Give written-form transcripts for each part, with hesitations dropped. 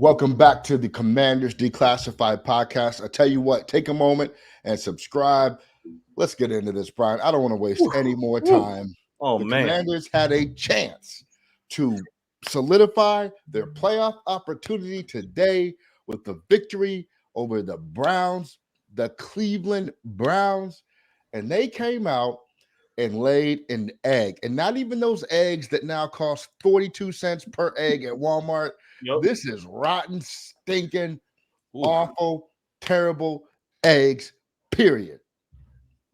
Welcome back to the Commanders Declassified podcast. I tell you what, take a moment and subscribe. Let's get into this, Brian. I don't want to waste any more time. Oh, The man. Commanders had a chance to solidify their playoff opportunity today with the victory over the Browns, the Cleveland Browns, and they came out and laid an egg. And not even those eggs that now cost 42 cents per egg at Walmart. Yep. This is rotten, stinking, Ooh. awful, terrible eggs, period.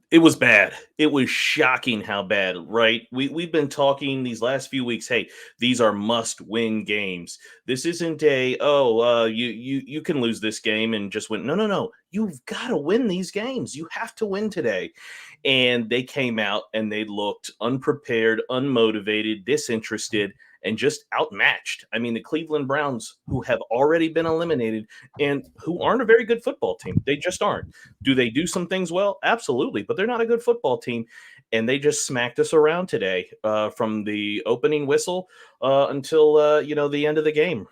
It was bad. It was shocking how bad, right? We've been talking these last few weeks. Hey, these are must-win games. This isn't you can lose this game and just win. No. You've got to win these games. You have to win today. And they came out and they looked unprepared, unmotivated, disinterested, and just outmatched. I mean, the Cleveland Browns, who have already been eliminated and who aren't a very good football team. They just aren't. Do they do some things well? Absolutely. But they're not a good football team. And they just smacked us around today from the opening whistle until, the end of the game.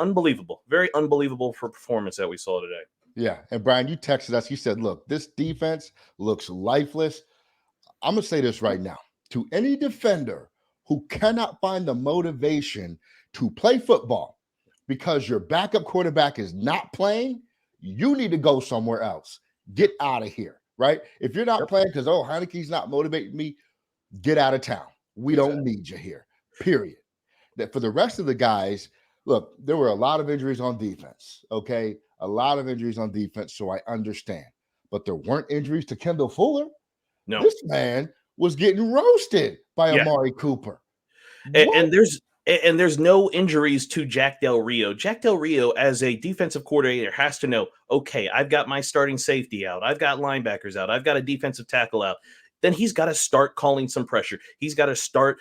Unbelievable. Very unbelievable for performance that we saw today. Yeah. And Brian, you texted us. You said, look, this defense looks lifeless. I'm going to say this right now. To any defender who cannot find the motivation to play football because your backup quarterback is not playing, you need to go somewhere else. Get out of here, right? If you're not playing because, Heineke's not motivating me, get out of town. We don't need you here, period. That for the rest of the guys, look, there were a lot of injuries on defense, okay? A lot of injuries on defense, so I understand. But there weren't injuries to Kendall Fuller. No. This man was getting roasted by Amari Cooper. And there's no injuries to Jack Del Rio. Jack Del Rio, as a defensive coordinator, has to know, okay, I've got my starting safety out. I've got linebackers out. I've got a defensive tackle out. Then he's got to start calling some pressure. He's got to start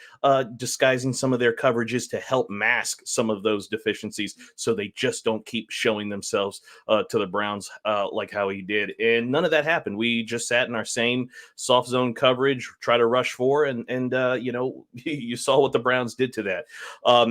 disguising some of their coverages to help mask some of those deficiencies so they just don't keep showing themselves to the Browns like how he did. And none of that happened. We just sat in our same soft zone coverage, try to rush for, and you saw what the Browns did to that.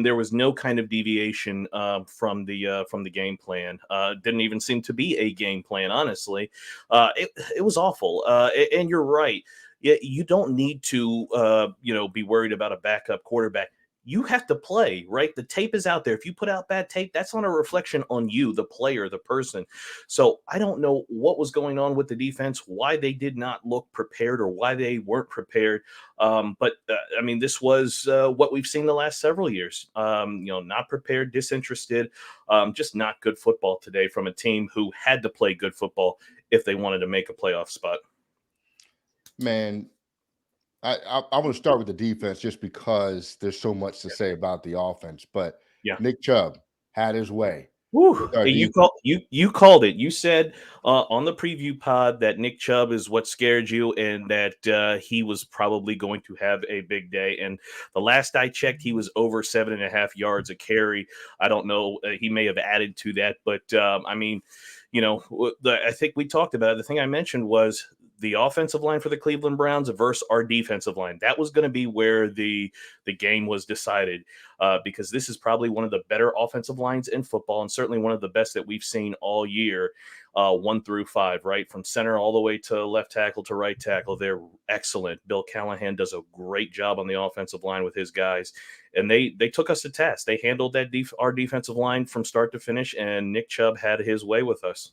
There was no kind of deviation from the game plan. Didn't even seem to be a game plan, honestly. It was awful. And you're right. Yeah, you don't need to, be worried about a backup quarterback. You have to play, right? The tape is out there. If you put out bad tape, that's not a reflection on you, the player, the person. So I don't know what was going on with the defense, why they did not look prepared or why they weren't prepared. But this was what we've seen the last several years. Not prepared, disinterested, just not good football today from a team who had to play good football if they wanted to make a playoff spot. Man, I want to start with the defense just because there's so much to say about the offense. But Nick Chubb had his way. You called it. You said on the preview pod that Nick Chubb is what scared you and that he was probably going to have a big day. And the last I checked, he was over 7.5 yards a carry. I don't know. He may have added to that. But, I think we talked about it. The thing I mentioned was the offensive line for the Cleveland Browns versus our defensive line. That was going to be where the game was decided because this is probably one of the better offensive lines in football and certainly one of the best that we've seen all year, 1 through 5, right? From center all the way to left tackle to right tackle. They're excellent. Bill Callahan does a great job on the offensive line with his guys. And they took us to task. They handled our defensive line from start to finish, and Nick Chubb had his way with us.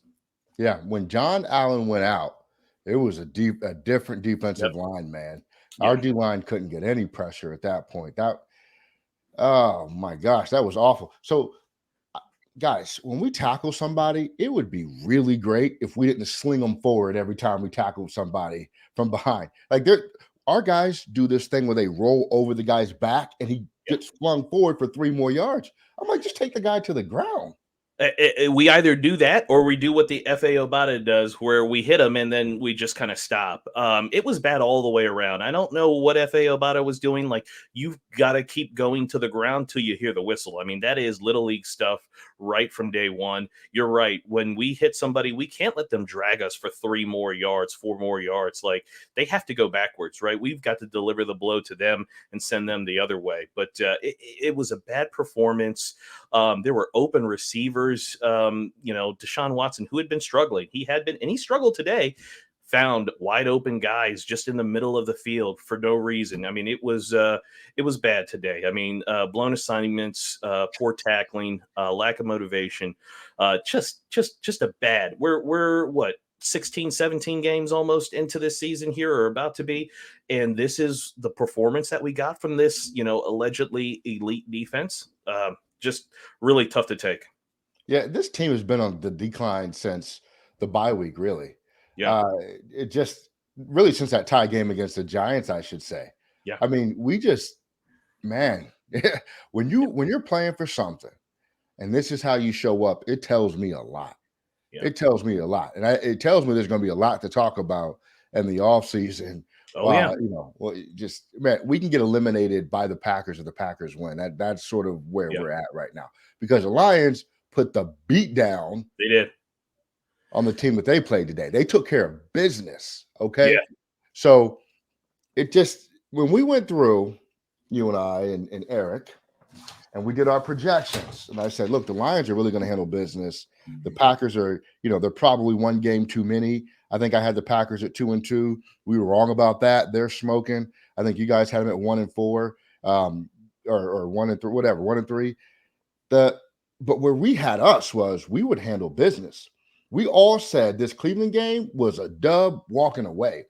Yeah, when John Allen went out, it was a different defensive line, man. Our D-line couldn't get any pressure at that point. Oh, my gosh, that was awful. So, guys, when we tackle somebody, it would be really great if we didn't sling them forward every time we tackled somebody from behind. Like, our guys do this thing where they roll over the guy's back and he gets flung forward for 3 more yards. I'm like, just take the guy to the ground. We either do that or we do what the F.A. Obata does where we hit them and then we just kind of stop. It was bad all the way around. I don't know what F.A. Obata was doing. Like, you've got to keep going to the ground till you hear the whistle. I mean, that is Little League stuff right from day one. You're right. When we hit somebody, we can't let them drag us for 3 more yards, 4 more yards. Like, they have to go backwards, right? We've got to deliver the blow to them and send them the other way. But it was a bad performance. There were open receivers. Deshaun Watson, who had been struggling, and he struggled today, found wide open guys just in the middle of the field for no reason. I mean, it was bad today. I mean, blown assignments, poor tackling, lack of motivation, just a bad. We're what, 16, 17 games almost into this season here, or about to be, and this is the performance that we got from this, allegedly elite defense. Just really tough to take. Yeah, this team has been on the decline since the bye week, really. Yeah, Uh, it just really since that tie game against the Giants, I should say. yeah, I mean, we just man, when you're playing for something and this is how you show up, it tells me a lot. yeah. It tells me a lot. And it tells me there's going to be a lot to talk about in the offseason. Oh yeah, Well, just man, we can get eliminated by the Packers if the Packers win. That's sort of where yeah. we're at right now because the Lions put the beat down They did. on the team that they played today. They took care of business. Okay. Yeah, So it just, when we went through, you and I and Eric, and we did our projections, and I said, look, the Lions are really going to handle business. The Packers are, they're probably one game too many. I think I had the Packers at 2-2. We were wrong about that. They're smoking. I think you guys had them at 1-4, or 1-3, whatever, 1-3. But where we had us was we would handle business. We all said this Cleveland game was a dub walking away.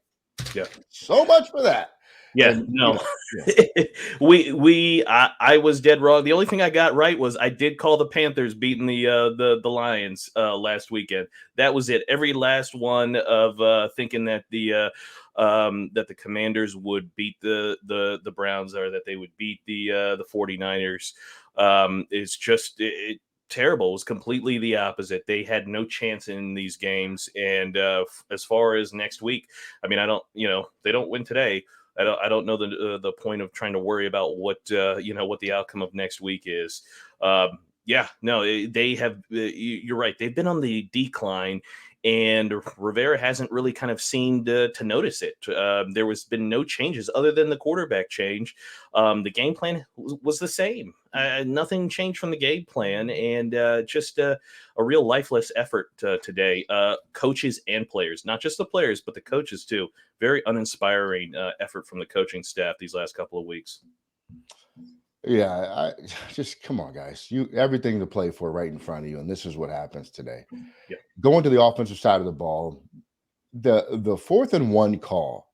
yeah. So much for that. Yeah, And no. yeah. I was dead wrong. The only thing I got right was I did call the Panthers beating the Lions last weekend. That was it. Every last one of thinking that the Commanders would beat the Browns, or that they would beat the 49ers, is just terrible. It was completely the opposite. They had no chance in these games. And as far as next week, I mean, they don't win today. I don't know the point of trying to worry about what the outcome of next week is. Yeah, no, they have. You're right. They've been on the decline, and Rivera hasn't really kind of seemed to notice it. There was been no changes other than the quarterback change. The game plan was the same. Nothing changed from the game plan, and just a real lifeless effort today. Coaches and players, not just the players, but the coaches too. Very uninspiring effort from the coaching staff these last couple of weeks. Yeah, I just come on, guys. You everything to play for right in front of you, and this is what happens today. Yeah. Going to the offensive side of the ball, the 4th-and-1 call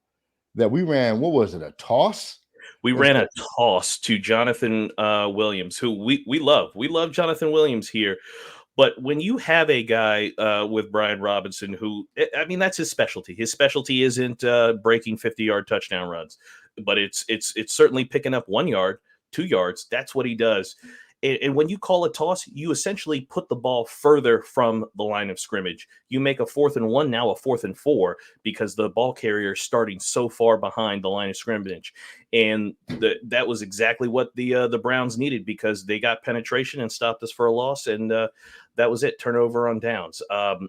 that we ran, what was it, a toss? We ran a toss to Jonathan Williams, who we love. We love Jonathan Williams here. But when you have a guy with Brian Robinson, who, I mean, that's his specialty. His specialty isn't breaking 50-yard touchdown runs, but it's certainly picking up 1 yard, 2 yards. That's what he does. And when you call a toss, you essentially put the ball further from the line of scrimmage. You make a 4th-and-1, now a 4th-and-4, because the ball carrier is starting so far behind the line of scrimmage. And that was exactly what the Browns needed, because they got penetration and stopped us for a loss. And that was it. Turnover on downs.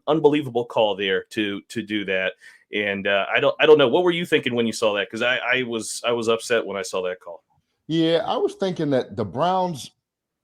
Unbelievable call there to do that. And I don't know. What were you thinking when you saw that? Because I was upset when I saw that call. Yeah, I was thinking that the Browns'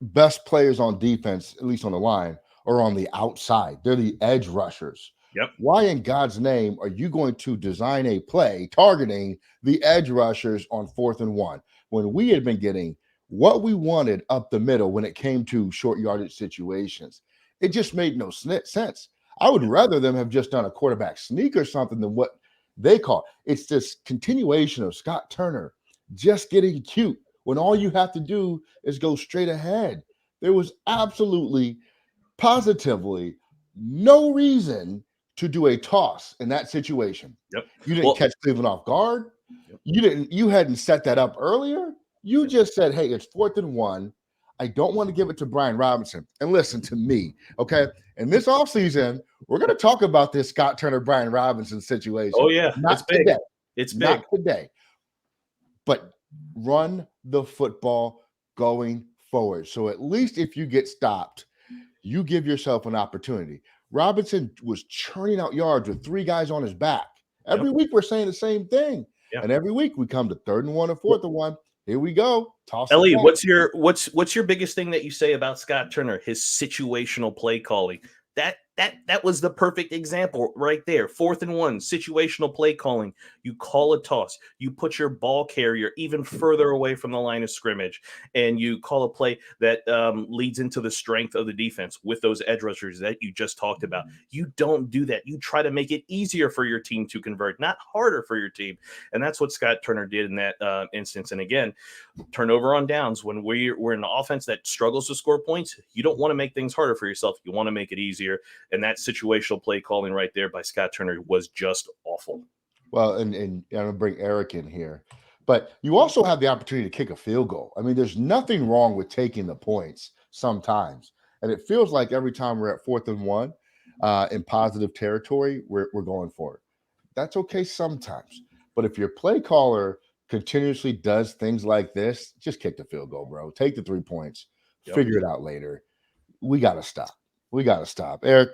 best players on defense, at least on the line, are on the outside. They're the edge rushers. Yep. Why in God's name are you going to design a play targeting the edge rushers on 4th-and-1 when we had been getting what we wanted up the middle when it came to short yardage situations? It just made no sense. I would rather them have just done a quarterback sneak or something than what they call. It's this continuation of Scott Turner just getting cute when all you have to do is go straight ahead. There was absolutely, positively no reason to do a toss in that situation. Yep. You didn't catch Cleveland off guard. Yep. You hadn't set that up earlier. You just said, hey, it's 4th-and-1. I don't want to give it to Brian Robinson. And listen to me, okay? In this offseason, we're going to talk about this Scott Turner, Brian Robinson situation. Oh, yeah. Not It's big. today. It's big. Not today. But run the football going forward. So at least if you get stopped, you give yourself an opportunity. Robinson was churning out yards with 3 guys on his back. Every Yep. week we're saying the same thing. Yeah. And every week we come to 3rd and 1 or 4th and 1. Here we go. Toss it Ellie, back. what's your biggest thing that you say about Scott Turner? His situational play calling. That was the perfect example right there. 4th and 1, situational play calling. You call a toss. You put your ball carrier even further away from the line of scrimmage, and you call a play that leads into the strength of the defense with those edge rushers that you just talked about. You don't do that. You try to make it easier for your team to convert, not harder for your team. And that's what Scott Turner did in that instance. And again, turnover on downs. When we're in an offense that struggles to score points, you don't want to make things harder for yourself. You want to make it easier. And that situational play calling right there by Scott Turner was just awful. Well, and I'm going to bring Eric in here. But you also have the opportunity to kick a field goal. I mean, there's nothing wrong with taking the points sometimes. And it feels like every time we're at 4th and 1 in positive territory, we're going for it. That's okay sometimes. But if your play caller continuously does things like this, just kick the field goal, bro. Take the 3 points. Yep. Figure it out later. We got to stop. We got to stop. Eric,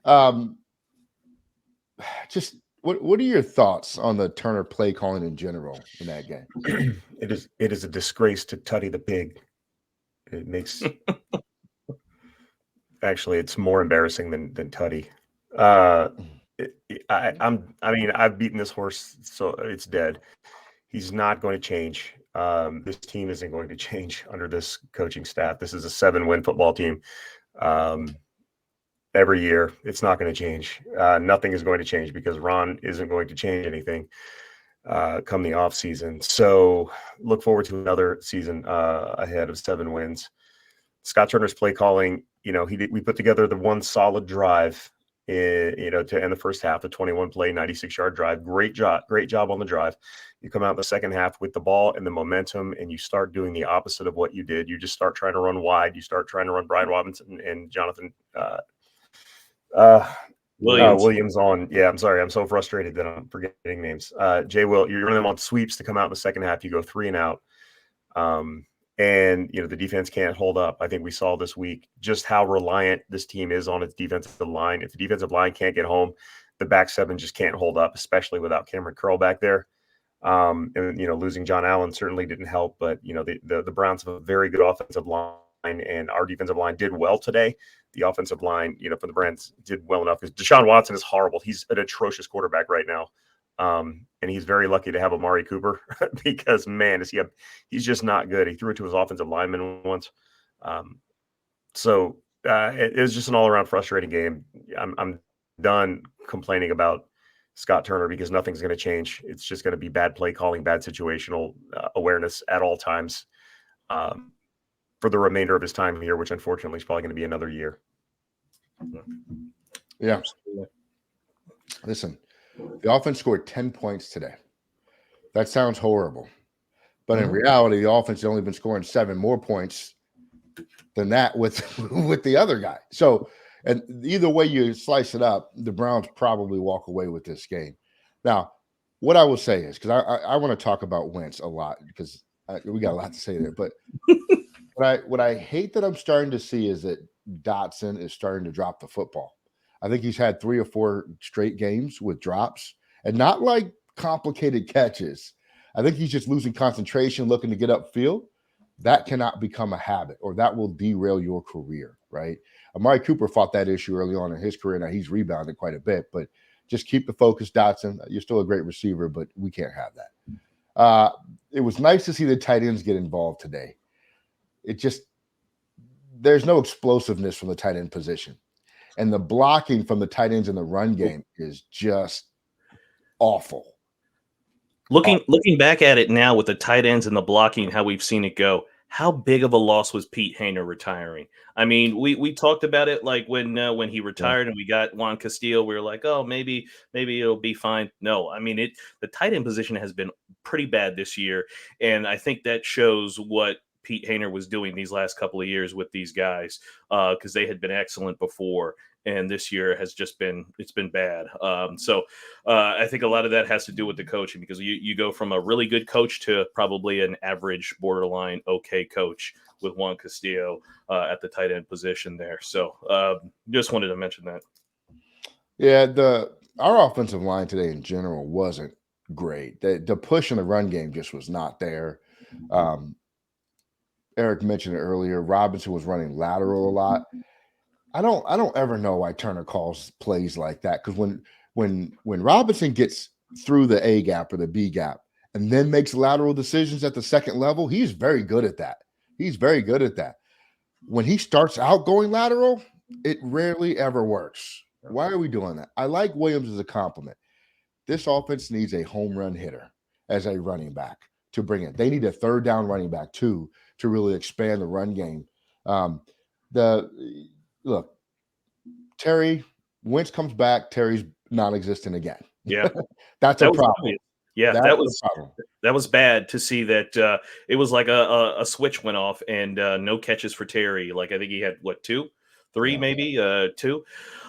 um, just what are your thoughts on the Turner play calling in general in that game? It is a disgrace to Tutty the Pig. It makes actually it's more embarrassing than Tutty. I've beaten this horse, so it's dead. He's not going to change. This team isn't going to change under this coaching staff. This is a 7-win football team. Every year, it's not going to change. Nothing is going to change because Ron isn't going to change anything come the offseason. So look forward to another season ahead of 7 wins. Scott Turner's play calling, we put together the one solid drive, to end the first half, the 21-play, 96-yard drive. Great job on the drive. You come out in the second half with the ball and the momentum, and you start doing the opposite of what you did. You just start trying to run wide. You start trying to run Brian Robinson and Jonathan Williams on. Yeah, I'm sorry. I'm so frustrated that I'm forgetting names. Jay Will, you're running them on sweeps to come out in the second half. You go 3 and out. And the defense can't hold up. I think we saw this week just how reliant this team is on its defensive line. If the defensive line can't get home, the back 7 just can't hold up, especially without Cameron Curl back there. And losing John Allen certainly didn't help. But the Browns have a very good offensive line, and our defensive line did well today. The offensive line, for the Browns did well enough because Deshaun Watson is horrible. He's an atrocious quarterback right now. And he's very lucky to have Amari Cooper because, man, he's just not good. He threw it to his offensive lineman once. So it was just an all-around frustrating game. I'm done complaining about Scott Turner because nothing's going to change. It's just going to be bad play calling, bad situational awareness at all times for the remainder of his time here, which unfortunately is probably going to be another year. Yeah. Absolutely. Listen, the offense scored 10 points today. That sounds horrible. But in reality, the offense has only been scoring 7 more points than that with the other guy. So, and either way you slice it up, the Browns probably walk away with this game. Now, what I will say is, because I want to talk about Wentz a lot because we got a lot to say there. But what I hate that I'm starting to see is that Dotson is starting to drop the football. I think he's had 3 or 4 straight games with drops, and not like complicated catches. I think he's just losing concentration, looking to get upfield. That cannot become a habit, or that will derail your career, right? Amari Cooper fought that issue early on in his career. Now he's rebounded quite a bit, but just keep the focus, Dotson. You're still a great receiver, but we can't have that. It was nice to see the tight ends get involved today. There's no explosiveness from the tight end position. And the blocking from the tight ends in the run game is just awful. Looking back at it now with the tight ends and the blocking, how we've seen it go, how big of a loss was Pete Haener retiring? I mean, we talked about it like when he retired and we got Juan Castillo, we were like, oh, maybe it'll be fine. No, I mean, the tight end position has been pretty bad this year. And I think that shows what Pete Hayner was doing these last couple of years with these guys, because they had been excellent before, and this year has just been bad. So I think a lot of that has to do with the coaching, because you go from a really good coach to probably an average, borderline okay coach with Juan Castillo at the tight end position there. So just wanted to mention that. Yeah, our offensive line today in general wasn't great. The push in the run game just was not there. Eric mentioned it earlier. Robinson was running lateral a lot. I don't ever know why Turner calls plays like that, because when Robinson gets through the A gap or the B gap and then makes lateral decisions at the second level, he's very good at that. He's very good at that. When he starts out going lateral, it rarely ever works. Why are we doing that? I like Williams as a compliment. This offense needs a home run hitter as a running back to bring in. They need a third down running back too to really expand the run game. Look, Terry, Wentz comes back, Terry's non-existent again. Yeah, That's a problem. Yeah, That's a problem. That was bad to see that. It was like a switch went off, and no catches for Terry. Like, I think he had what, three, Yeah. maybe two.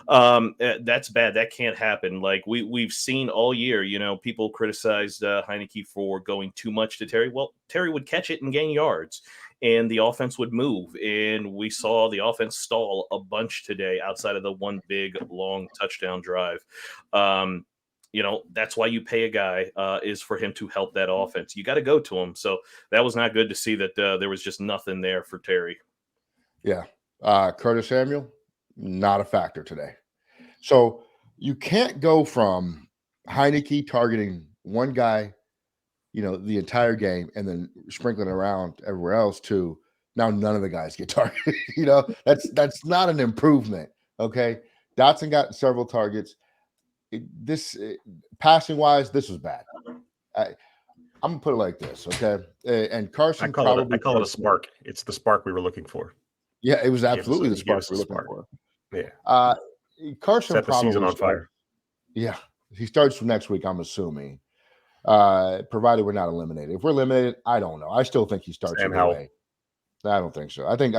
That's bad. That can't happen. Like we've seen all year, people criticized Heineke for going too much to Terry. Well, Terry would catch it and gain yards, and the offense would move. And we saw the offense stall a bunch today outside of the one big long touchdown drive. That's why you pay a guy, is for him to help that offense. You got to go to him. So that was not good to see that there was just nothing there for Terry. Yeah. Curtis Samuel, not a factor today. So you can't go from Heineke targeting one guy, the entire game, and then sprinkling around everywhere else to now none of the guys get targeted. That's not an improvement. Okay. Dotson got several targets. Passing wise, this was bad. I'm gonna put it like this, okay? And Carson, I call it a spark. It's the spark we were looking for. Yeah, it was absolutely the spark we were looking for. Yeah. Carson set the season on fire. Yeah, he starts from next week, I'm assuming. Provided we're not eliminated. If we're eliminated, I don't know. I still think he starts either way. I don't think so. I think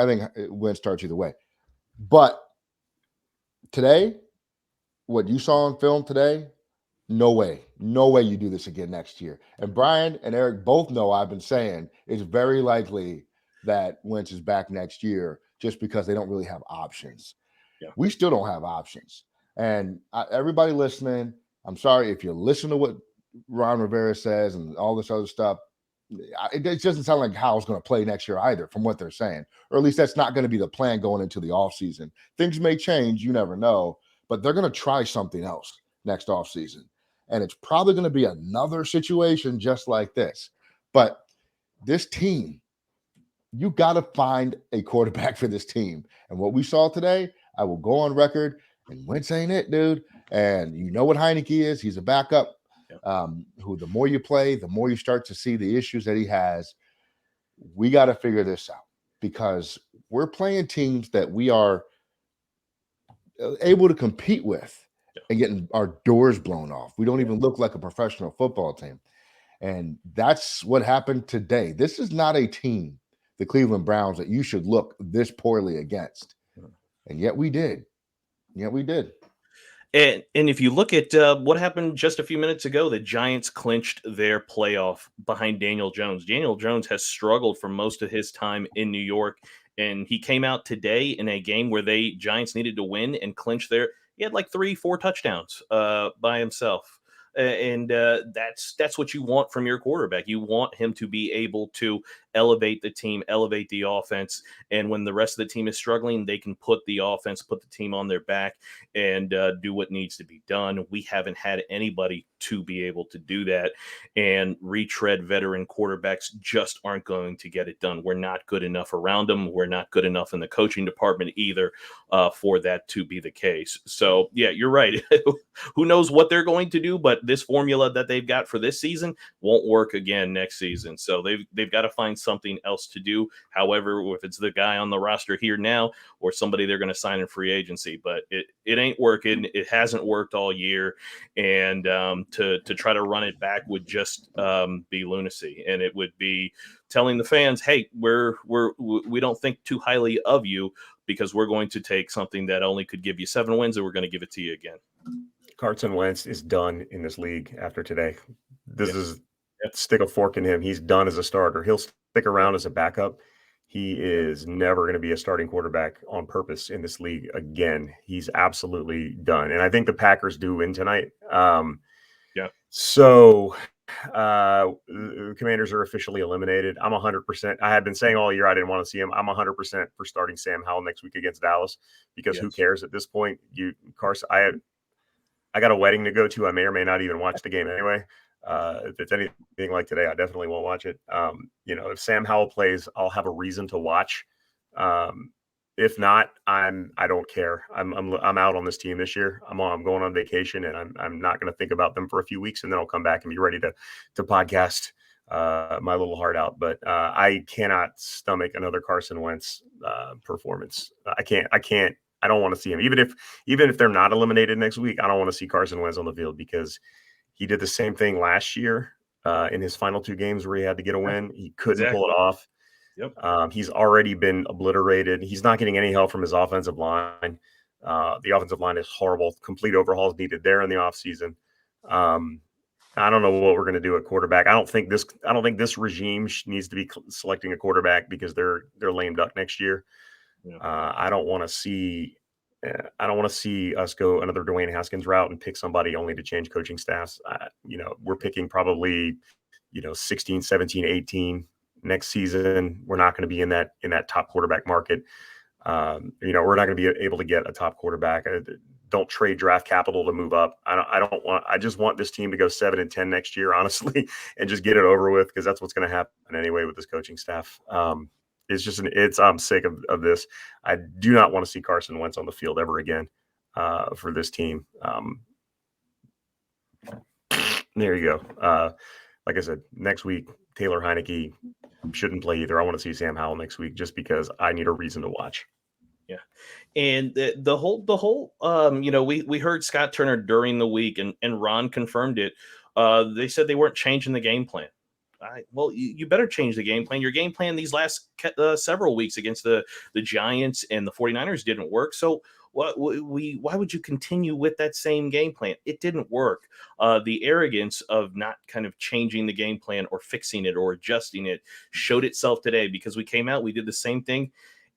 Wentz starts either way. But today, what you saw on film today, no way you do this again next year. And Brian and Eric both know I've been saying it's very likely that Wentz is back next year, just because they don't really have options. Yeah. We still don't have options. And everybody listening, I'm sorry if you listen to what Ron Rivera says and all this other stuff. It doesn't sound like Howell's going to play next year either, from what they're saying. Or at least that's not going to be the plan going into the offseason. Things may change, you never know, but they're going to try something else next offseason. And it's probably going to be another situation just like this. But this team, you got to find a quarterback for this team. And what we saw today, I will go on record, and Wentz ain't it, dude. And you know what Heineke is. He's a backup who the more you play, the more you start to see the issues that he has. We got to figure this out, because we're playing teams that we are able to compete with and getting our doors blown off. We don't even look like a professional football team. And that's what happened today. This is not a team, the Cleveland Browns, that you should look this poorly against. And yet we did. And if you look at what happened just a few minutes ago, the Giants clinched their playoff behind Daniel Jones. Daniel Jones has struggled for most of his time in New York, and he came out today in a game where Giants needed to win and clinch their. He had like 3-4 touchdowns by himself. And that's what you want from your quarterback. You want him to be able to elevate the team, elevate the offense. And when the rest of the team is struggling, they can put the offense, put the team on their back, and do what needs to be done. We haven't had anybody to be able to do that. And retread veteran quarterbacks just aren't going to get it done. We're not good enough around them. We're not good enough in the coaching department either for that to be the case. So, yeah, you're right. Who knows what they're going to do, but this formula that they've got for this season won't work again next season. So they've got to find something else to do. However, if it's the guy on the roster here now or somebody they're going to sign in free agency, but it ain't working. It hasn't worked all year. And to try to run it back would just be lunacy. And it would be telling the fans, hey, we don't think too highly of you because we're going to take something that only could give you 7 wins and we're going to give it to you again. Carson Wentz is done in this league after today. This Yeah. is stick a fork in him. He's done as a starter. He'll stick around as a backup. He is never going to be a starting quarterback on purpose in this league again. He's absolutely done. And I think the Packers do win tonight. So the Commanders are officially eliminated. I'm 100%. I had been saying all year I didn't want to see him. I'm 100% for starting Sam Howell next week against Dallas because who cares at this point? Carson, I got a wedding to go to. I may or may not even watch the game anyway. If it's anything like today, I definitely won't watch it. If Sam Howell plays, I'll have a reason to watch. If not, I don't care. I'm out on this team this year. I'm going on vacation, and I'm not going to think about them for a few weeks, and then I'll come back and be ready to podcast my little heart out. But I cannot stomach another Carson Wentz performance. I can't. I don't want to see him. Even if they're not eliminated next week, I don't want to see Carson Wentz on the field because he did the same thing last year in his final 2 games where he had to get a win. He couldn't pull it off. Yep. He's already been obliterated. He's not getting any help from his offensive line. The offensive line is horrible. Complete overhauls needed there in the offseason. I don't know what we're going to do at quarterback. I don't think this regime needs to be selecting a quarterback because they're lame duck next year. Yeah. I don't want to see us go another Dwayne Haskins route and pick somebody only to change coaching staffs. We're picking probably 16, 17, 18 next season. We're not going to be in that top quarterback market. We're not going to be able to get a top quarterback. Don't trade draft capital to move up. I just want this team to go 7-10 next year, honestly, and just get it over with because that's what's going to happen anyway with this coaching staff. I'm sick of this. I do not want to see Carson Wentz on the field ever again for this team. There you go. Like I said, next week, Taylor Heineke shouldn't play either. I want to see Sam Howell next week just because I need a reason to watch. Yeah. And the whole we heard Scott Turner during the week and Ron confirmed it. They said they weren't changing the game plan. Well, you better change the game plan. Your game plan these last several weeks against the Giants and the 49ers didn't work. So why would you continue with that same game plan? It didn't work. The arrogance of not kind of changing the game plan or fixing it or adjusting it showed itself today because we came out, we did the same thing,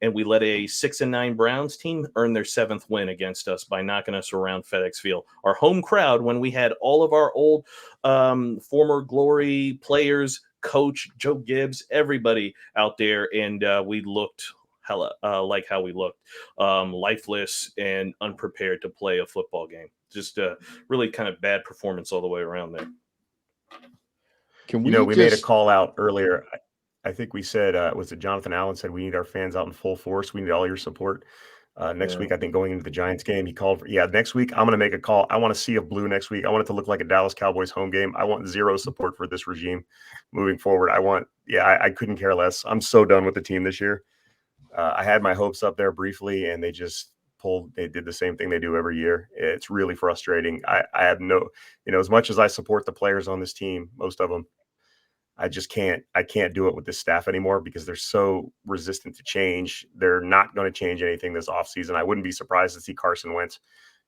and we let a 6-9 Browns team earn their 7th win against us by knocking us around FedEx Field. Our home crowd, when we had all of our old former glory players, coach Joe Gibbs, everybody out there, and we looked like how we looked, lifeless and unprepared to play a football game. Just really kind of bad performance all the way around there. We made a call out earlier. I think we said, was it Jonathan Allen said, we need our fans out in full force. We need all your support. Next week, I think going into the Giants game, he called for, next week, I'm going to make a call. I want to see a blue next week. I want it to look like a Dallas Cowboys home game. I want zero support for this regime moving forward. I couldn't care less. I'm so done with the team this year. I had my hopes up there briefly, and they just they did the same thing they do every year. It's really frustrating. I have as much as I support the players on this team, most of them, I can't do it with this staff anymore because they're so resistant to change. They're not going to change anything this offseason. I wouldn't be surprised to see Carson Wentz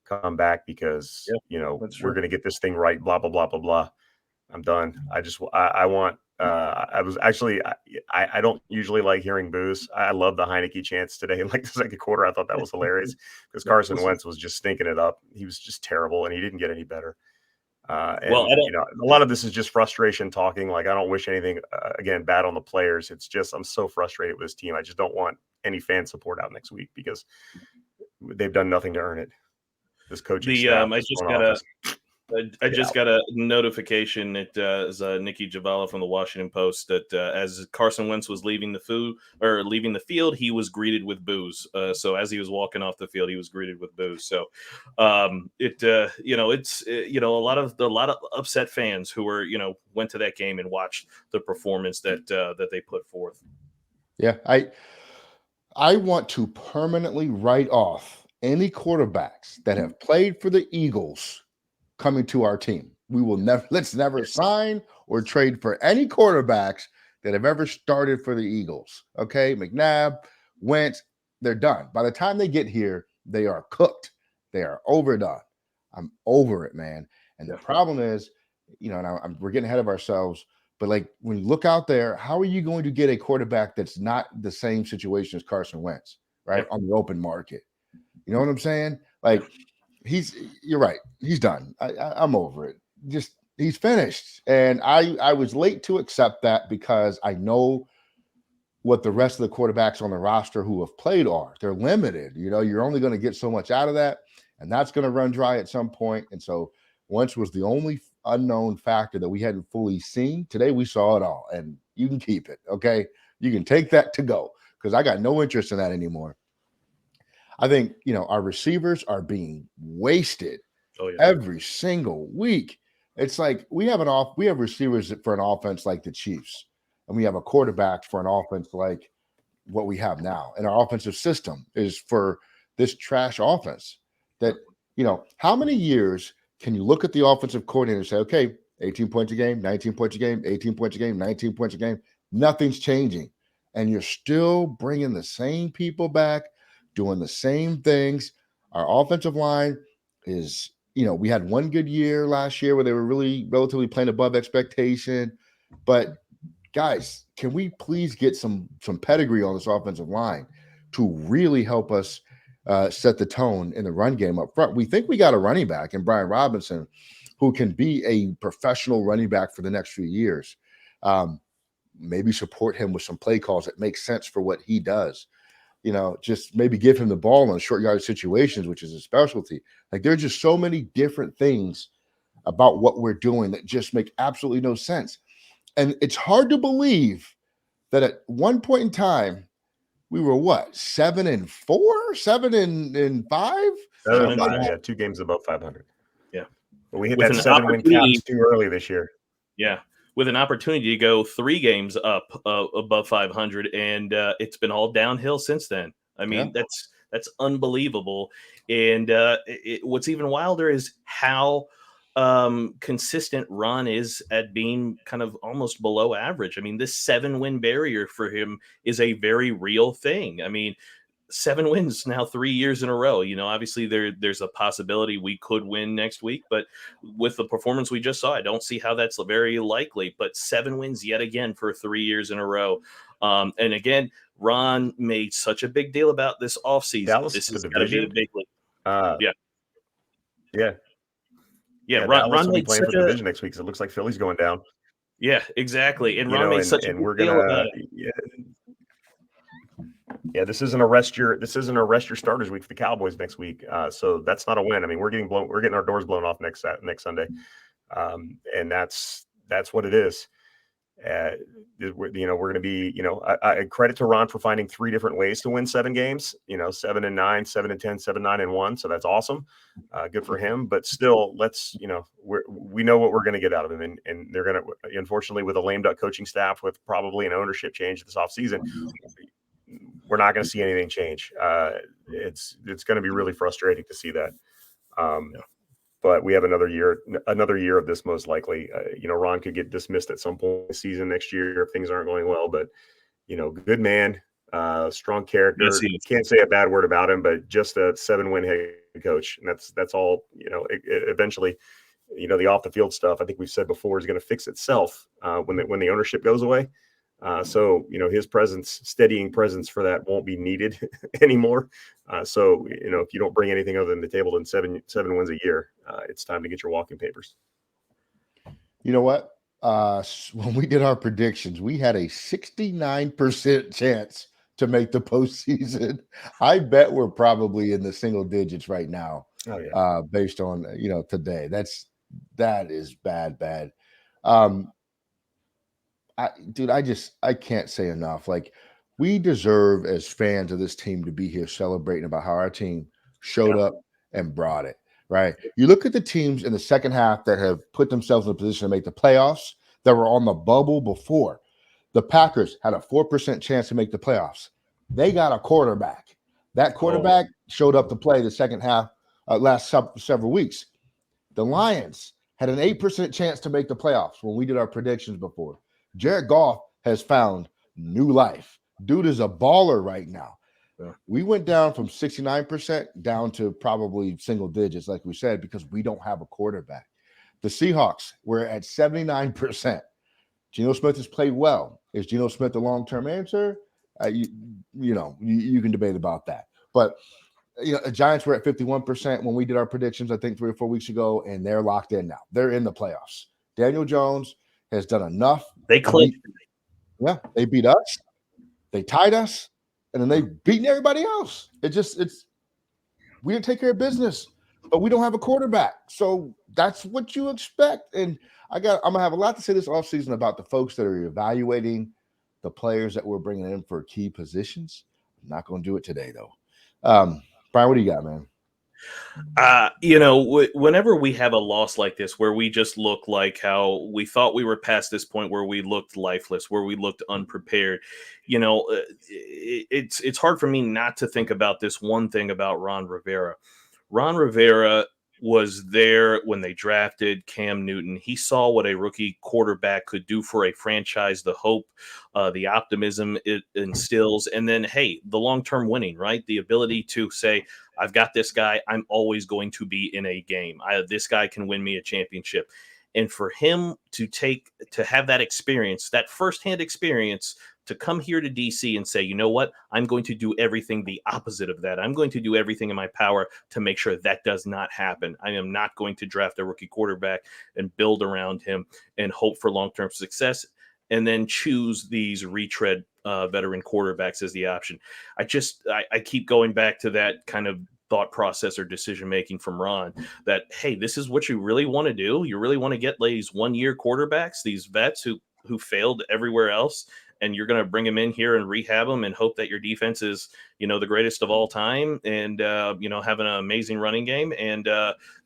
come back because, we're going to get this thing right, blah, blah, blah, blah, blah. I'm done. I don't usually like hearing boos. I love the Heineke chants today. Like the second quarter, I thought that was hilarious because Carson Wentz was just stinking it up. He was just terrible and he didn't get any better. A lot of this is just frustration talking. Like, I don't wish anything, again, bad on the players. It's just, I'm so frustrated with this team. I just don't want any fan support out next week because they've done nothing to earn it. This coaching staff. I just got a notification. It is Nikki Javala from the Washington Post that as Carson Wentz was leaving the field, he was greeted with boos. So as he was walking off the field, he was greeted with boos. So it's a lot of upset fans who were went to that game and watched the performance that they put forth. Yeah, I want to permanently write off any quarterbacks that have played for the Eagles coming to our team. Let's never sign or trade for any quarterbacks that have ever started for the Eagles. Okay, McNabb, Wentz, they're done. By the time they get here, they are cooked. They are overdone. I'm over it, man. And the problem is, and we're getting ahead of ourselves. But like when you look out there, how are you going to get a quarterback that's not the same situation as Carson Wentz, right? On the open market. You know what I'm saying? Like you're right. He's done. I'm over it. Just he's finished. And I was late to accept that because I know what the rest of the quarterbacks on the roster who have played are. They're limited. You're only going to get so much out of that, and that's going to run dry at some point. And so Wentz was the only unknown factor that we hadn't fully seen. Today we saw it all, and you can keep it. Okay, you can take that to go because I got no interest in that anymore. I think our receivers are being wasted every single week. It's like we have receivers for an offense like the Chiefs, and we have a quarterback for an offense like what we have now. And our offensive system is for this trash offense. That how many years can you look at the offensive coordinator and say, okay, 18 points a game, 19 points a game, 18 points a game, 19 points a game, nothing's changing, and you're still bringing the same people back, doing the same things. Our offensive line is, we had one good year last year where they were really relatively playing above expectation. But guys, can we please get some pedigree on this offensive line to really help us set the tone in the run game up front? We think we got a running back in Brian Robinson who can be a professional running back for the next few years. Maybe support him with some play calls that make sense for what he does. Just maybe give him the ball in short yardage situations, which is a specialty. Like there are just so many different things about what we're doing that just make absolutely no sense. And it's hard to believe that at one point in time, we were 7-4, 7-5? 7-5, yeah, 2 games above 500. Yeah. But we hit that 7-win caps too early this year. Yeah. With an opportunity to go 3 games up above 500, and it's been all downhill since then. I mean, that's unbelievable. And what's even wilder is how consistent Ron is at being kind of almost below average. I mean, this 7-win barrier for him is a very real thing. I mean, 7 wins now 3 years in a row. Obviously there's a possibility we could win next week, but with the performance we just saw, I don't see how that's very likely. But 7 wins yet again for 3 years in a row. And again, Ron made such a big deal about this offseason. Dallas this is is going to be a big league. Ron made playing for the division next week, so it looks like Philly's going down. Yeah, exactly. And Ron made such a big deal about it. Yeah, this isn't a rest your starters week for the Cowboys next week. So that's not a win. I mean, we're getting our doors blown off next Sunday. And that's what it is. We're going to be, I credit to Ron for finding 3 different ways to win 7 games, 7-9, 7-10, 7-9-1. So that's awesome. Good for him. But still, we know what we're going to get out of him. And they're going to, unfortunately, with a lame duck coaching staff, with probably an ownership change this offseason, we're not going to see anything change. It's going to be really frustrating to see that. But we have another year of this most likely. Ron could get dismissed at some point in the season next year if things aren't going well. But good man, strong character. Yes, can't say a bad word about him. But just a 7-win head coach, and that's all. Eventually, the off the field stuff, I think we've said before, is going to fix itself when the ownership goes away. So his steadying presence for that won't be needed anymore. So if you don't bring anything other than the table than seven wins a year, it's time to get your walking papers. You know what? When we did our predictions, we had a 69% chance to make the postseason. I bet we're probably in the single digits right now. Oh, yeah. Based on today. That is bad. I can't say enough. Like, we deserve as fans of this team to be here celebrating about how our team showed up and brought it, right? You look at the teams in the second half that have put themselves in a position to make the playoffs that were on the bubble before. The Packers had a 4% chance to make the playoffs. They got a quarterback. That quarterback showed up to play the second half last several weeks. The Lions had an 8% chance to make the playoffs when we did our predictions before. Jared Goff has found new life. Dude is a baller right now. Yeah. We went down from 69% down to probably single digits, like we said, because we don't have a quarterback. The Seahawks were at 79%. Geno Smith has played well. Is Geno Smith the long-term answer? You can debate about that. But the Giants were at 51% when we did our predictions, I think 3 or 4 weeks ago, and they're locked in now. They're in the playoffs. Daniel Jones has done enough. They clinched. They beat us. They tied us. And then they've beaten everybody else. We didn't take care of business, but we don't have a quarterback. So that's what you expect. And I'm gonna have a lot to say this offseason about the folks that are evaluating the players that we're bringing in for key positions. I'm not gonna do it today though. Brian, what do you got, man? Whenever we have a loss like this, where we just look like how we thought we were past this point, where we looked lifeless, where we looked unprepared, it's hard for me not to think about this one thing about Ron Rivera. Ron Rivera was there when they drafted Cam Newton. He saw what a rookie quarterback could do for a franchise, the hope, the optimism it instills, and then, hey, the long-term winning, right? The ability to say, I've got this guy. I'm always going to be in a game. This guy can win me a championship. And for him to have that experience, that firsthand experience, to come here to DC and say, you know what, I'm going to do everything the opposite of that. I'm going to do everything in my power to make sure that does not happen. I am not going to draft a rookie quarterback and build around him and hope for long-term success and then choose these retread veteran quarterbacks as the option. I keep going back to that kind of thought process or decision making from Ron that, hey, this is what you really want to do. You really want to get these 1-year quarterbacks, these vets who failed everywhere else, and you're going to bring them in here and rehab them and hope that your defense is, the greatest of all time and, have an amazing running game. And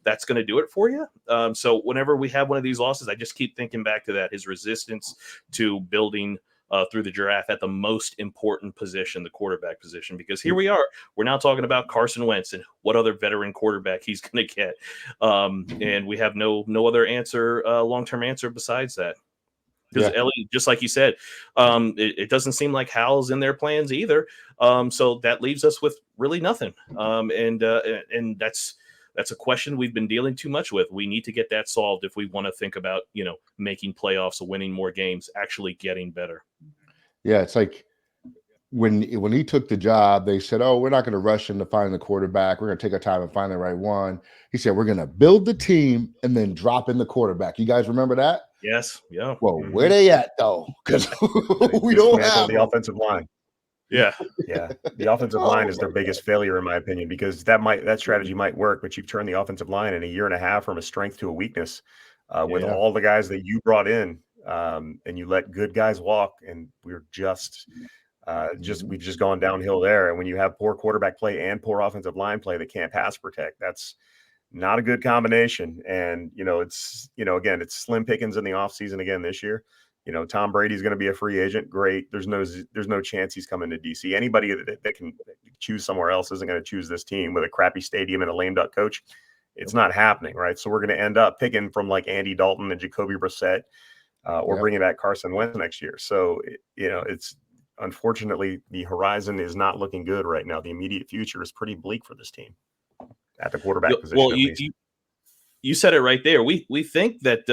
that's going to do it for you. So whenever we have one of these losses, I just keep thinking back to that, his resistance to building through the draft at the most important position, the quarterback position, because here we are. We're now talking about Carson Wentz and what other veteran quarterback he's going to get. And we have no other answer, long-term answer besides that. Because Ellie, just like you said, it doesn't seem like Hal's in their plans either. So that leaves us with really nothing. And that's a question we've been dealing too much with. We need to get that solved if we want to think about, making playoffs, winning more games, actually getting better. Yeah, it's like when he took the job, they said, oh, we're not going to rush him to find the quarterback. We're going to take our time and find the right one. He said, we're going to build the team and then drop in the quarterback. You guys remember that? Yes. Yeah. Well, where they at though? Because we don't have the offensive line. Yeah. Yeah. The offensive line is their biggest failure, in my opinion, because that strategy might work, but you've turned the offensive line in a year and a half from a strength to a weakness with all the guys that you brought in, and you let good guys walk. And we've just gone downhill there. And when you have poor quarterback play and poor offensive line play that can't pass protect, that's not a good combination. And, again, it's slim pickings in the offseason again this year. Tom Brady's going to be a free agent. Great. There's no chance he's coming to DC. Anybody that can choose somewhere else isn't going to choose this team with a crappy stadium and a lame duck coach. It's not happening, right? So we're going to end up picking from like Andy Dalton and Jacoby Brissett or bringing back Carson Wentz next year. So, it's unfortunately the horizon is not looking good right now. The immediate future is pretty bleak for this team at the quarterback position. Well, you said it right there. We think that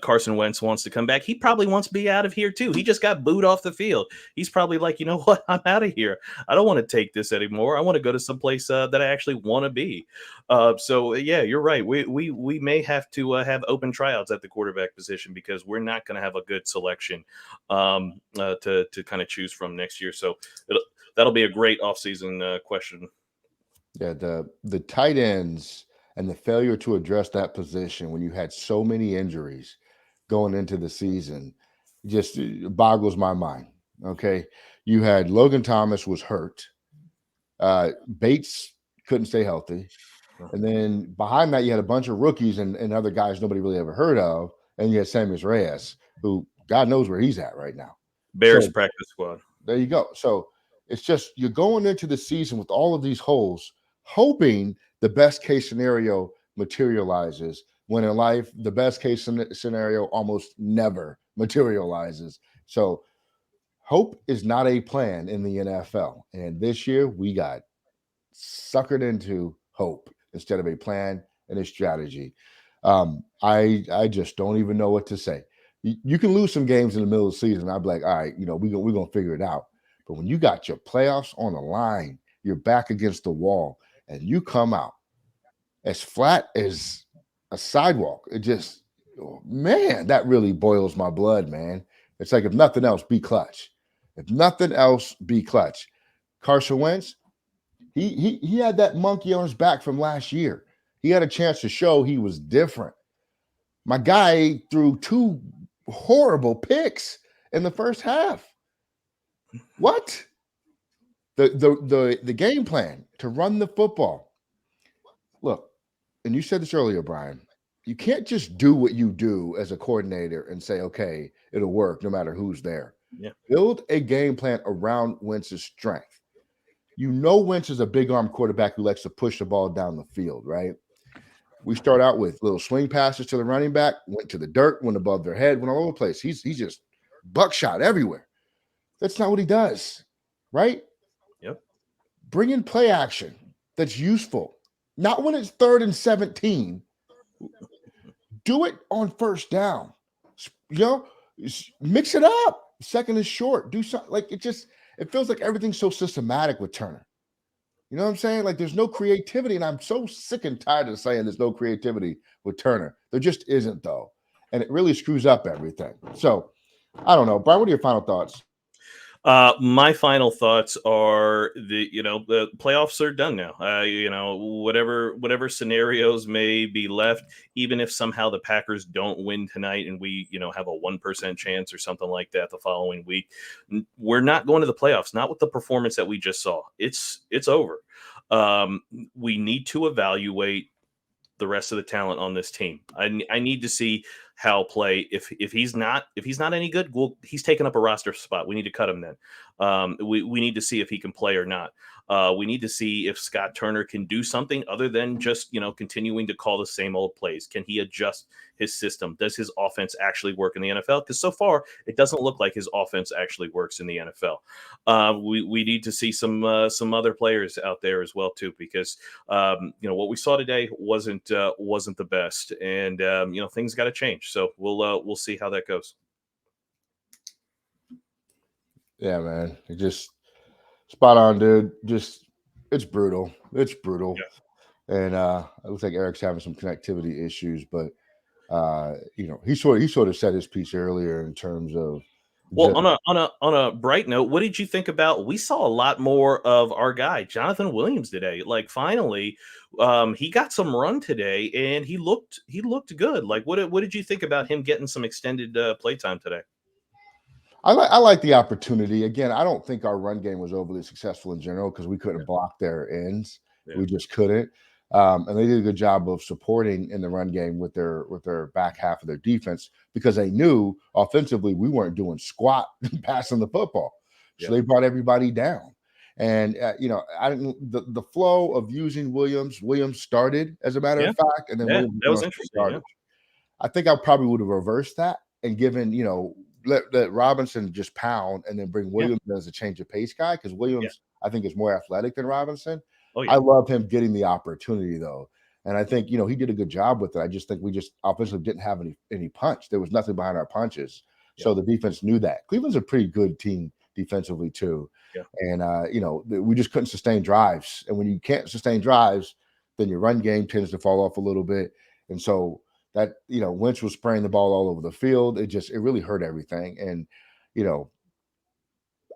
Carson Wentz wants to come back. He probably wants to be out of here too. He just got booed off the field. He's probably like, you know what? I'm out of here. I don't want to take this anymore. I want to go to someplace that I actually want to be. So yeah, you're right. We may have to have open tryouts at the quarterback position because we're not going to have a good selection to kind of choose from next year. So that'll be a great offseason question. Yeah, the tight ends and the failure to address that position when you had so many injuries going into the season just boggles my mind. Okay. You had Logan Thomas was hurt. Bates couldn't stay healthy. And then behind that, you had a bunch of rookies and other guys nobody really ever heard of. And you had Sammy Reyes, who God knows where he's at right now. Bears practice squad. There you go. So it's just you're going into the season with all of these holes, hoping the best case scenario materializes, when in life, the best case scenario almost never materializes. So Hope is not a plan in the NFL. And this year we got suckered into hope instead of a plan and a strategy. I just don't even know what to say. You can lose some games in the middle of the season. I'd be like, all right, we're gonna figure it out. But when you got your playoffs on the line, you're back against the wall, and you come out as flat as a sidewalk. It just, oh, man, that really boils my blood, man. It's like, if nothing else, be clutch. If nothing else, be clutch. Carson Wentz, he had that monkey on his back from last year. He had a chance to show he was different. My guy threw 2 horrible picks in the first half. What? The game plan to run the football. Look, and you said this earlier, Brian. You can't just do what you do as a coordinator and say, okay, it'll work no matter who's there. Yeah. Build a game plan around Wentz's strength. Wentz is a big arm quarterback who likes to push the ball down the field, right? We start out with little swing passes to the running back, went to the dirt, went above their head, went all over the place. He's just buckshot everywhere. That's not what he does, right? Yep. Bring in play action that's useful. Not when it's 3rd and 17. Do it on first down. Mix it up. Second is short. Do something. Like, it feels like everything's so systematic with Turner. You know what I'm saying? Like, there's no creativity, and I'm so sick and tired of saying there's no creativity with Turner. There just isn't, though, and it really screws up everything. So, I don't know, Brian. What are your final thoughts? My final thoughts are the playoffs are done now. Whatever scenarios may be left, even if somehow the Packers don't win tonight and we, have a 1% chance or something like that the following week, we're not going to the playoffs. Not with the performance that we just saw. It's over. We need to evaluate the rest of the talent on this team. I need to see Hal play. If he's not any good, well, he's taking up a roster spot. We need to cut him then. We need to see if he can play or not. We need to see if Scott Turner can do something other than just continuing to call the same old plays. Can he adjust his system? Does his offense actually work in the NFL? Because so far it doesn't look like his offense actually works in the NFL. We need to see some other players out there as well too, because what we saw today wasn't the best, and things got to change. So we'll see how that goes. Yeah, man. It just spot on, dude. Just it's brutal. It's brutal. Yeah. And it looks like Eric's having some connectivity issues, but he sort of said his piece earlier in terms of on a bright note, what did you think about? We saw a lot more of our guy Jonathan Williams today. Like, finally, he got some run today, and he looked good. Like, what did you think about him getting some extended play time today? I like the opportunity. Again, I don't think our run game was overly successful in general because we couldn't block their ends. Yeah. We just couldn't. And they did a good job of supporting in the run game with their back half of their defense, because they knew offensively we weren't doing squat passing the football. So they brought everybody down. And the flow of using Williams started, as a matter of fact, and then Williams that was interesting. Started. I think I probably would have reversed that and given let Robinson just pound and then bring Williams as a change of pace guy, because Williams I think is more athletic than Robinson. Oh, yeah. I love him getting the opportunity, though. And I think, he did a good job with it. I just think we just offensively didn't have any punch. There was nothing behind our punches. Yeah. So the defense knew that. Cleveland's a pretty good team defensively, too. Yeah. And, we just couldn't sustain drives. And when you can't sustain drives, then your run game tends to fall off a little bit. And so that, Wentz was spraying the ball all over the field. It really hurt everything. And,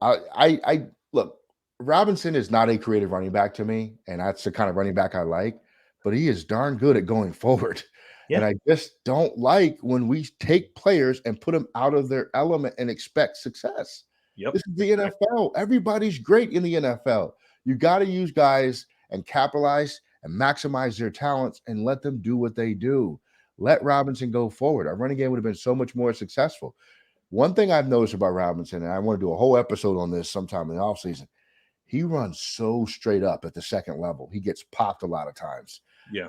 I look, Robinson is not a creative running back to me, and that's the kind of running back I like, but he is darn good at going forward. Yeah. And I just don't like when we take players and put them out of their element and expect success. Yep. This is the NFL. Everybody's great in the NFL. You got to use guys and capitalize and maximize their talents and let them do what they do. Let Robinson go forward. Our running game would have been so much more successful. One thing I've noticed about Robinson, and I want to do a whole episode on this sometime in the offseason, he runs so straight up at the second level. He gets popped a lot of times. Yeah.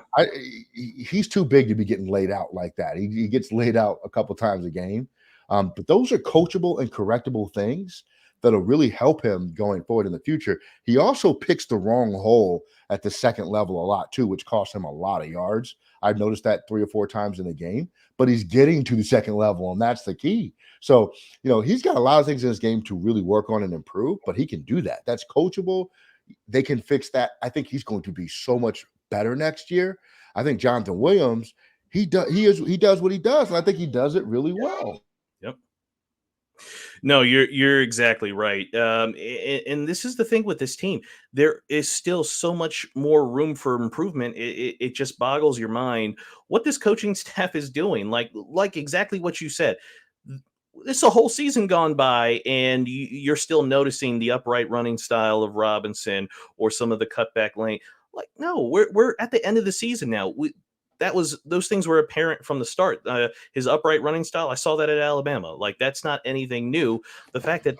He's too big to be getting laid out like that. He gets laid out a couple times a game. But those are coachable and correctable things that'll really help him going forward in the future. He also picks the wrong hole at the second level a lot too, which costs him a lot of yards. I've noticed that 3 or 4 times in the game, but he's getting to the second level, and that's the key. So, he's got a lot of things in his game to really work on and improve, but he can do that. That's coachable. They can fix that. I think he's going to be so much better next year. I think Jonathan Williams, he does what he does, and I think he does it really well. Yep. No, you're exactly right. And this is the thing with this team. There is still so much more room for improvement. It just boggles your mind what this coaching staff is doing. Like exactly what you said. This is a whole season gone by, and you're still noticing the upright running style of Robinson or some of the cutback lane. Like, no, we're at the end of the season now. Those things were apparent from the start. His upright running style, I saw that at Alabama. Like, that's not anything new. The fact that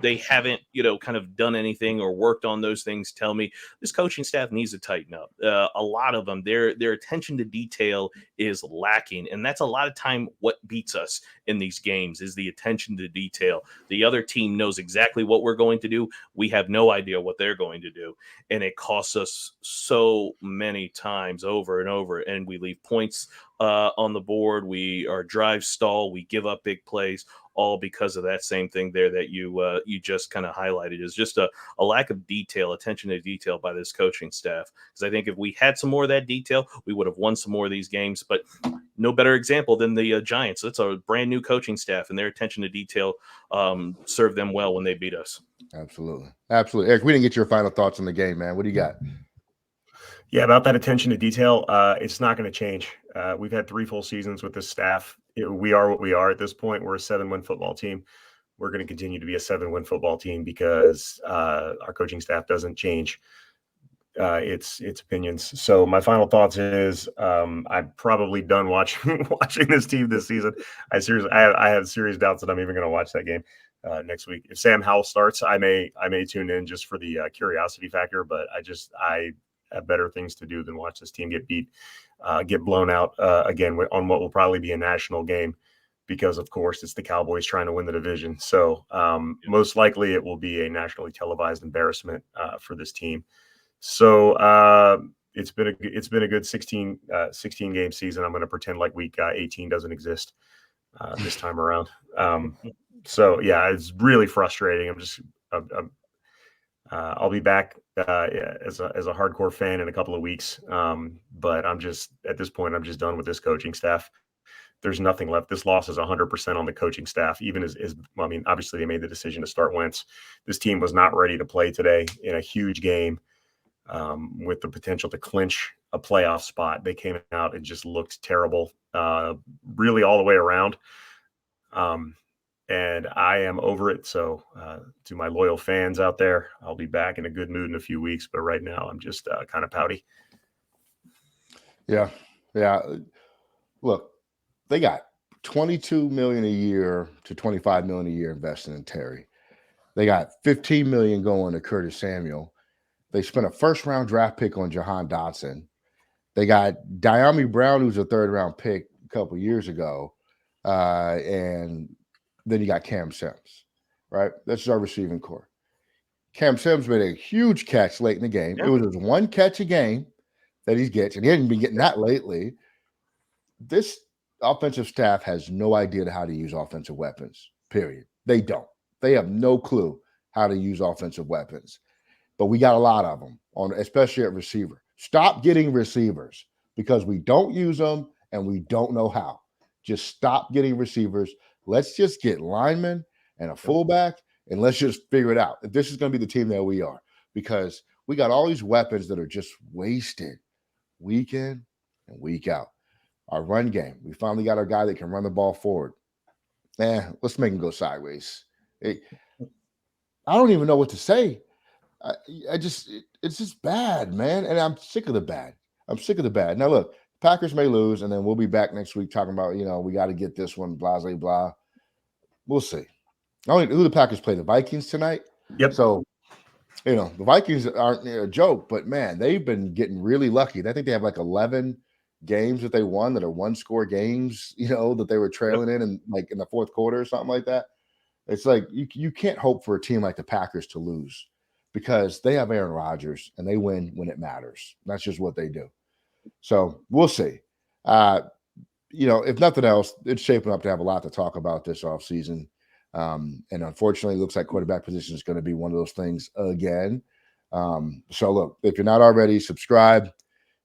they haven't, kind of done anything or worked on those things tell me this coaching staff needs to tighten up. A lot of them, their attention to detail is lacking, and that's a lot of time what beats us in these games is the attention to detail. The other team knows exactly what we're going to do. We have no idea what they're going to do, and it costs us so many times over and over. And we leave points on the board. Our drives stall. We give up big plays, all because of that same thing there that you just kind of highlighted is just a lack of attention to detail by this coaching staff. Because I think if we had some more of that detail, we would have won some more of these games. But no better example than the Giants. That's a brand new coaching staff, and their attention to detail served them well when they beat us. Absolutely. Eric, we didn't get your final thoughts on the game, man. What do you got? Yeah, about that attention to detail, it's not going to change. We've had 3 full seasons with this staff. We are what we are at this point. We're a 7-win football team. We're going to continue to be a 7-win football team because our coaching staff doesn't change its opinions. So my final thoughts is I'm probably done watching this team this season. I have serious doubts that I'm even going to watch that game next week. If Sam Howell starts, I may tune in just for the curiosity factor, but I have better things to do than watch this team get blown out again on what will probably be a national game, because of course it's the Cowboys trying to win the division. So most likely it will be a nationally televised embarrassment for this team. So it's been a good 16 game season. I'm going to pretend like week 18 doesn't exist this time around. So yeah, it's really frustrating. I'll be back as a hardcore fan in a couple of weeks. But at this point, I'm just done with this coaching staff. There's nothing left. This loss is 100% on the coaching staff, even obviously they made the decision to start Wentz. This team was not ready to play today in a huge game with the potential to clinch a playoff spot. They came out and just looked terrible, really all the way around. And I am over it. So to my loyal fans out there, I'll be back in a good mood in a few weeks. But right now, I'm just kind of pouty. Yeah. Look, they got $22 million a year to $25 million a year invested in Terry. They got $15 million going to Curtis Samuel. They spent a first-round draft pick on Jahan Dotson. They got Diami Brown, who's a third-round pick a couple years ago, and then you got Cam Sims, right? That's our receiving core. Cam Sims made a huge catch late in the game. Yeah. It was just one catch a game that he gets, and he hasn't been getting that lately. This offensive staff has no idea how to use offensive weapons, period. They don't. They have no clue how to use offensive weapons. But we got a lot of them, especially at receiver. Stop getting receivers because we don't use them and we don't know how. Just stop getting receivers. Let's just get linemen and a fullback, and let's just figure it out. If this is going to be the team that we are, because we got all these weapons that are just wasted week in and week out. Our run game, we finally got our guy that can run the ball forward. Let's make him go sideways. I don't even know what to say. It's just bad, man. And I'm sick of the bad. Now, look, Packers may lose, and then we'll be back next week talking about, we got to get this one, blah, blah, blah. We'll see. Who the Packers play? The Vikings tonight? Yep. So, the Vikings aren't a joke, but, man, they've been getting really lucky. I think they have like 11 games that they won that are one-score games, that they were trailing in the fourth quarter or something like that. It's like you can't hope for a team like the Packers to lose because they have Aaron Rodgers and they win when it matters. That's just what they do. So we'll see. If nothing else, it's shaping up to have a lot to talk about this offseason. And unfortunately, it looks like quarterback position is going to be one of those things again. So look, if you're not already, subscribe,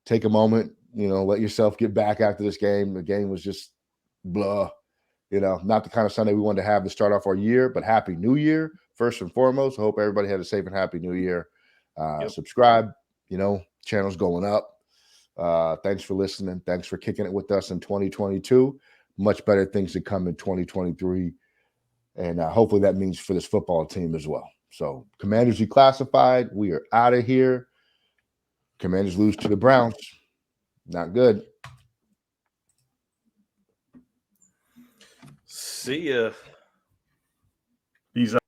take a moment, let yourself get back after this game. The game was just blah, not the kind of Sunday we wanted to have to start off our year, but Happy New Year, first and foremost. I hope everybody had a safe and happy New Year. Subscribe, channel's going up. Thanks for listening. Thanks for kicking it with us in 2022. Much better things to come in 2023. And hopefully that means for this football team as well. So Commanders declassified. We are out of here. Commanders lose to the Browns. Not good. See ya. Peace out.